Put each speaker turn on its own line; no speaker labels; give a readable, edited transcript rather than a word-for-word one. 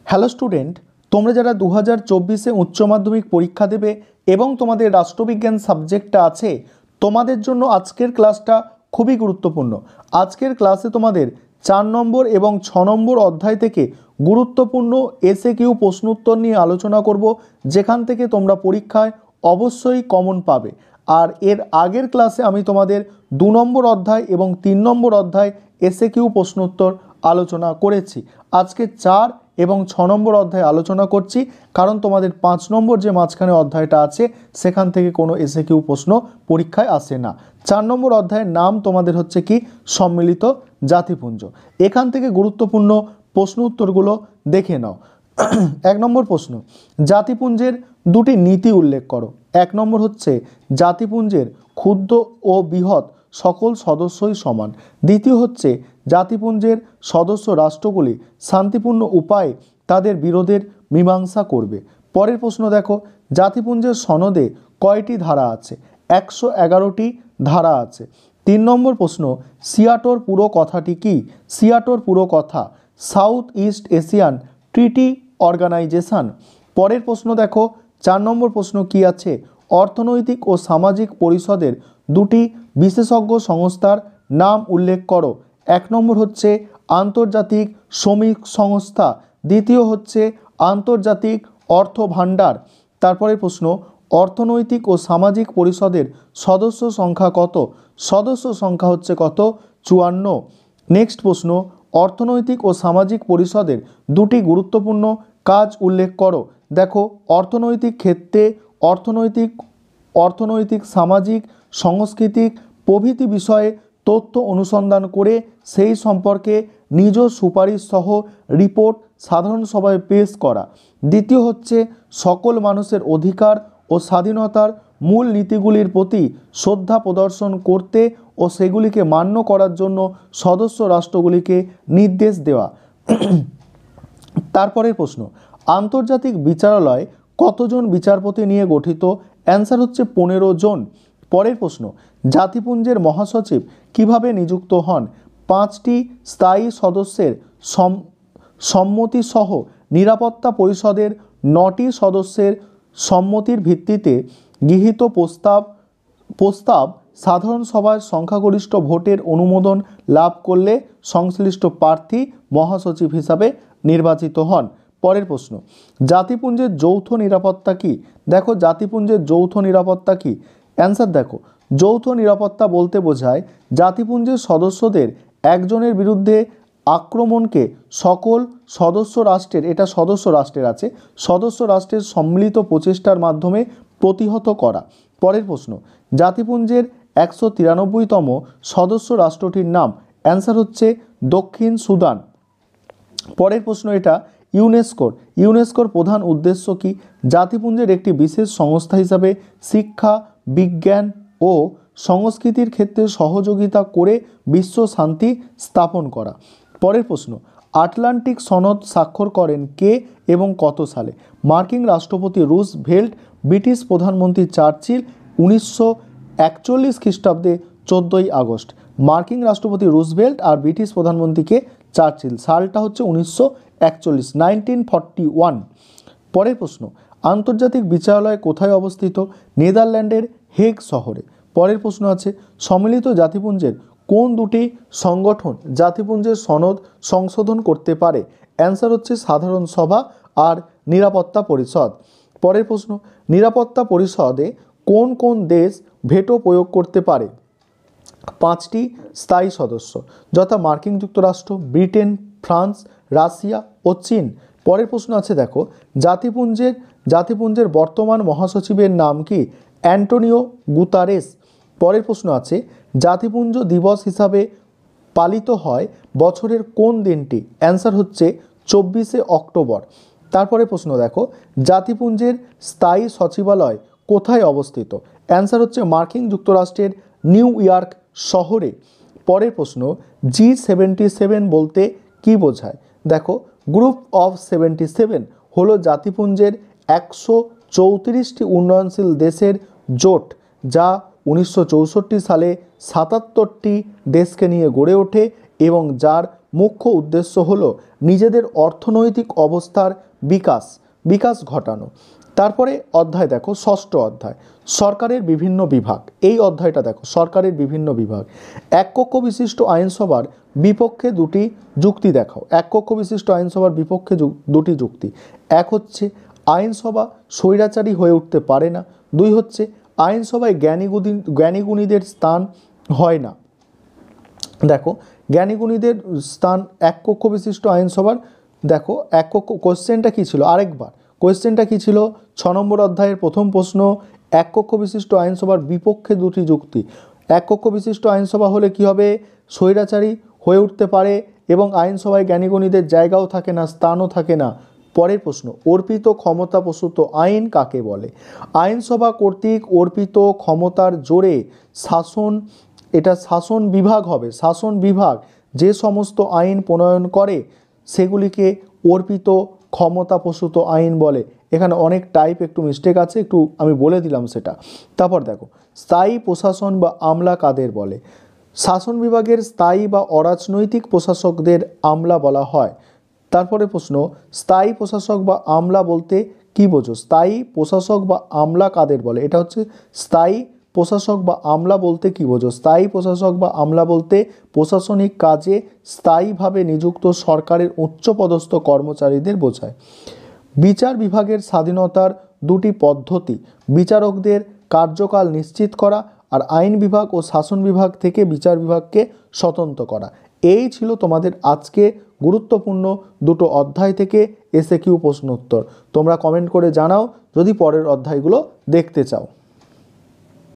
Hello student, তোমরা যারা 2024-এ উচ্চ মাধ্যমিক পরীক্ষা দেবে এবং তোমাদের রাষ্ট্রবিজ্ঞান সাবজেক্টটা আছে, তোমাদের জন্য আজকের ক্লাসটা খুবই গুরুত্বপূর্ণ। আজকের ক্লাসে তোমাদের 4 নম্বর এবং 6 নম্বর অধ্যায় থেকে গুরুত্বপূর্ণ এসএকিউ প্রশ্ন উত্তর নিয়ে আলোচনা করব, যেখান থেকে তোমরা পরীক্ষায় অবশ্যই কমন পাবে। আর এর আগের ক্লাসে আমি তোমাদের 2 নম্বর অধ্যায় এবং 3 নম্বর অধ্যায় এসএকিউ প্রশ্ন উত্তর আলোচনা করেছি। আজকে 4 এবং 6 নম্বর অধ্যায় আলোচনা করছি, কারণ তোমাদের 5 নম্বর যে মাঝখানে অধ্যায়টা আছে সেখান থেকে কোনো এসএকিউ প্রশ্ন পরীক্ষায় আসে না। 4 নম্বর অধ্যায়ের নাম তোমাদের হচ্ছে কি সম্মিলিত জাতিপুঞ্জ। এখান থেকে গুরুত্বপূর্ণ প্রশ্ন উত্তরগুলো দেখে নাও। 1 নম্বর প্রশ্ন, জাতিপুঞ্জের দুটি নীতি উল্লেখ করো। 1 নম্বর হচ্ছে জাতিপুঞ্জের ক্ষুদ্র ও বৃহৎ সকল সদস্যই সমান। দ্বিতীয় হচ্ছে জাতিপুঞ্জের সদস্য রাষ্ট্রগুলি শান্তিপূর্ণ উপায়ে তাদের বিরোধের মীমাংসা করবে। পরের প্রশ্ন দেখো, জাতিপুঞ্জের সনদে কয়টি ধারা আছে? 111টি ধারা আছে। 3 নম্বর প্রশ্ন, সিয়াটোর পুরো কথাটি কি? সিয়াটোর পুরো কথা south east Asian treaty organization. পরের প্রশ্ন দেখো, 4 নম্বর প্রশ্ন কি আছে? অর্থনৈতিক ও সামাজিক পরিষদের দুটি বিশেষজ্ঞ সংস্থার নাম উল্লেখ করো। 1 নম্বর হচ্ছে আন্তর্জাতিক শ্রমিক সংস্থা, দ্বিতীয় হচ্ছে আন্তর্জাতিক অর্থ ভাণ্ডার। তারপরে প্রশ্ন, অর্থনৈতিক ও সামাজিক পরিষদের সদস্য সংখ্যা কত? সদস্য সংখ্যা হচ্ছে কত? 54। নেক্সট প্রশ্ন, অর্থনৈতিক ও সামাজিক পরিষদের দুটি গুরুত্বপূর্ণ কাজ উল্লেখ করো। দেখো, অর্থনৈতিক ক্ষেত্রে অর্থনৈতিক সামাজিক সাংস্কৃতিক প্রভৃতি বিষয়ে তথ্য অনুসন্ধান করে সেই সম্পর্কে নিজ সুপারিশ সহ রিপোর্ট সাধারণ সভায় পেশ করা। দ্বিতীয় হচ্ছে সকল মানুষের অধিকার ও স্বাধীনতার মূল নীতিগুলির প্রতি শ্রদ্ধা প্রদর্শন করতে ও সেগুলিকে মান্য করার জন্য সদস্য রাষ্ট্রগুলিকে নির্দেশ দেওয়া। তারপরের প্রশ্ন, আন্তর্জাতিক বিচারালয় কতজন বিচারপতি নিয়ে গঠিত? অ্যান্সার হচ্ছে 15 জন। পরের প্রশ্ন, জাতিপুঞ্জের মহাসচিব কিভাবে নিযুক্ত হন? 5টি স্থায়ী সদস্যের সম্মতিসহ নিরাপত্তা পরিষদের 9টি সদস্যের সম্মতির ভিত্তিতে গৃহীত প্রস্তাব সাধারণ সভায় সংখ্যাগরিষ্ঠ ভোটের অনুমোদন লাভ করলে সংশ্লিষ্ট প্রার্থী মহাসচিব হিসাবে নির্বাচিত হন। পরের প্রশ্ন, জাতিপুঞ্জের যৌথ নিরাপত্তা কি? দেখো, জাতিপুঞ্জের যৌথ নিরাপত্তা কি? অ্যান্সার দেখো, যৌথ নিরাপত্তা বলতে বোঝায় জাতিপুঞ্জের সদস্যদের একজনের বিরুদ্ধে আক্রমণকে সকল সদস্য রাষ্ট্রের, এটা সদস্য রাষ্ট্রের আছে, সদস্য রাষ্ট্রের সম্মিলিত প্রচেষ্টার মাধ্যমে প্রতিহত করা। পরের প্রশ্ন, জাতিপুঞ্জের 193তম সদস্য রাষ্ট্রটির নাম? অ্যান্সার হচ্ছে দক্ষিণ সুদান। পরের প্রশ্ন, এটা ইউনেস্কোর প্রধান উদ্দেশ্য কি? জাতিপুঞ্জের একটি বিশেষ সংস্থা হিসাবে শিক্ষা, বিজ্ঞান ও সংস্কৃতির ক্ষেত্রে সহযোগিতা করে বিশ্ব শান্তি স্থাপন করা। পরের প্রশ্ন, আটলান্টিক সনদ স্বাক্ষর করেন কে এবং কত সালে? মার্কিন রাষ্ট্রপতি রুজভেল্ট, ব্রিটিশ প্রধানমন্ত্রী চার্চিল 1941 খ্রিস্টাব্দে 14ই আগস্ট। মার্কিন রাষ্ট্রপতি রুজভেল্ট আর ব্রিটিশ প্রধানমন্ত্রীকে চার্চিল, সালটা হচ্ছে 1941। পরের প্রশ্ন, আন্তর্জাতিক বিচারালয় কোথায় অবস্থিত? নেদারল্যান্ডের হেগ শহরে। পরের প্রশ্ন আছে, সম্মিলিত জাতিপুঞ্জের কোন দুটি সংগঠন জাতিপুঞ্জের সনদ সংশোধন করতে পারে? অ্যান্সার হচ্ছে সাধারণ সভা আর নিরাপত্তা পরিষদ। পরের প্রশ্ন, নিরাপত্তা পরিষদে কোন কোন দেশ ভেটো প্রয়োগ করতে পারে? 5টি স্থায়ী সদস্য, যথা মার্কিন যুক্তরাষ্ট্র, ব্রিটেন, ফ্রান্স, রাশিয়া ও চীন। পরের প্রশ্ন আছে, দেখো, জাতিপুঞ্জের বর্তমান মহাসচিবের নাম কি? Antonio Guterres. পরের প্রশ্ন আছে, জাতিপুঞ্জ দিবস হিসাবে পালিত হয় বছরের কোন দিনটি? অ্যান্সার হচ্ছে 24শে অক্টোবর। তারপরে প্রশ্ন দেখো, জাতিপুঞ্জের স্থায়ী সচিবালয় কোথায় অবস্থিত? অ্যান্সার হচ্ছে মার্কিন যুক্তরাষ্ট্রের নিউ ইয়র্ক শহরে। পরের প্রশ্ন, G77 বলতে কি বোঝায়? দেখো, গ্রুপ অফ 77 হলো জাতিপুঞ্জের 134টি উন্নয়নশীল দেশের জোট, যা 1964 সালে 77টি দেশকে নিয়ে গড়ে ওঠে এবং যার মুখ্য উদ্দেশ্য হলো নিজেদের অর্থনৈতিক অবস্থার বিকাশ ঘটানো। তারপরে অধ্যায় দেখো, ষষ্ঠ অধ্যায়, সরকারের বিভিন্ন বিভাগ। এই অধ্যায়টা দেখো, সরকারের বিভিন্ন বিভাগ। এক কক্ষ বিশিষ্ট আইনসভার বিপক্ষে দুটি যুক্তি দেখাও। এক কক্ষ বিশিষ্ট আইনসভার বিপক্ষে দুটি যুক্তি। এক হচ্ছে আইনসভা স্বৈরাচারী হয়ে উঠতে পারে না। দুই হচ্ছে আইনসভায় জ্ঞানীগুণীদের স্থান হয় না। দেখো, জ্ঞানীগুণীদের স্থান এক কক্ষ বিশিষ্ট আইনসভার, দেখো এক কক্ষ, কোশ্চেনটা কী ছিল আরেকবার, কোয়েশ্চেনটা কী ছিল 6 নম্বর অধ্যায়ের প্রথম প্রশ্ন, এক কক্ষ বিশিষ্ট আইনসভার বিপক্ষে দুটি যুক্তি। এক কক্ষ বিশিষ্ট আইনসভা হলে কি হবে, স্বৈরাচারী হয়ে উঠতে পারে এবং আইনসভায় জ্ঞানীগুণীদের জায়গাও থাকে না, স্থানও থাকে না। পরের প্রশ্ন, অর্পিত ক্ষমতাপ্রসূত আইন কাকে বলে? আইনসভা কর্তৃক অর্পিত ক্ষমতার জোরে শাসন, এটা শাসন বিভাগ হবে, শাসন বিভাগ যে সমস্ত আইন প্রণয়ন করে সেগুলিকে অর্পিত ক্ষমতাপ্রসূত আইন বলে। এখানে অনেক টাইপ একটু মিস্টেক আছে, একটু আমি বলে দিলাম সেটা। তারপর দেখো, স্থায়ী প্রশাসন বা আমলা কাদের বলে? শাসন বিভাগের স্থায়ী বা অরাজনৈতিক প্রশাসকদের আমলা বলা হয়। তারপরে প্রশ্ন, স্থায়ী প্রশাসক বা আমলা বলতে কি বোঝো? স্থায়ী প্রশাসক বা আমলা কাদের বলে? এটা হচ্ছে স্থায়ী প্রশাসক বা আমলা বলতে কি বোঝো? স্থায়ী প্রশাসক বা আমলা বলতে প্রশাসনিক কাজে স্থায়ীভাবে নিযুক্ত সরকারের উচ্চপদস্থ কর্মচারীদের বোঝায়। বিচার বিভাগের স্বাধীনতার দুটি পদ্ধতি, বিচারকদের কার্যকাল নিশ্চিত করা আর আইন বিভাগ ও শাসন বিভাগ থেকে বিচার বিভাগকে স্বতন্ত্র করা। এই ছিল তোমাদের আজকে গুরুত্বপূর্ণ দুটো অধ্যায় থেকে এসএকিউ প্রশ্ন উত্তর। তোমরা কমেন্ট করে জানাও যদি পরের অধ্যায়গুলো দেখতে চাও।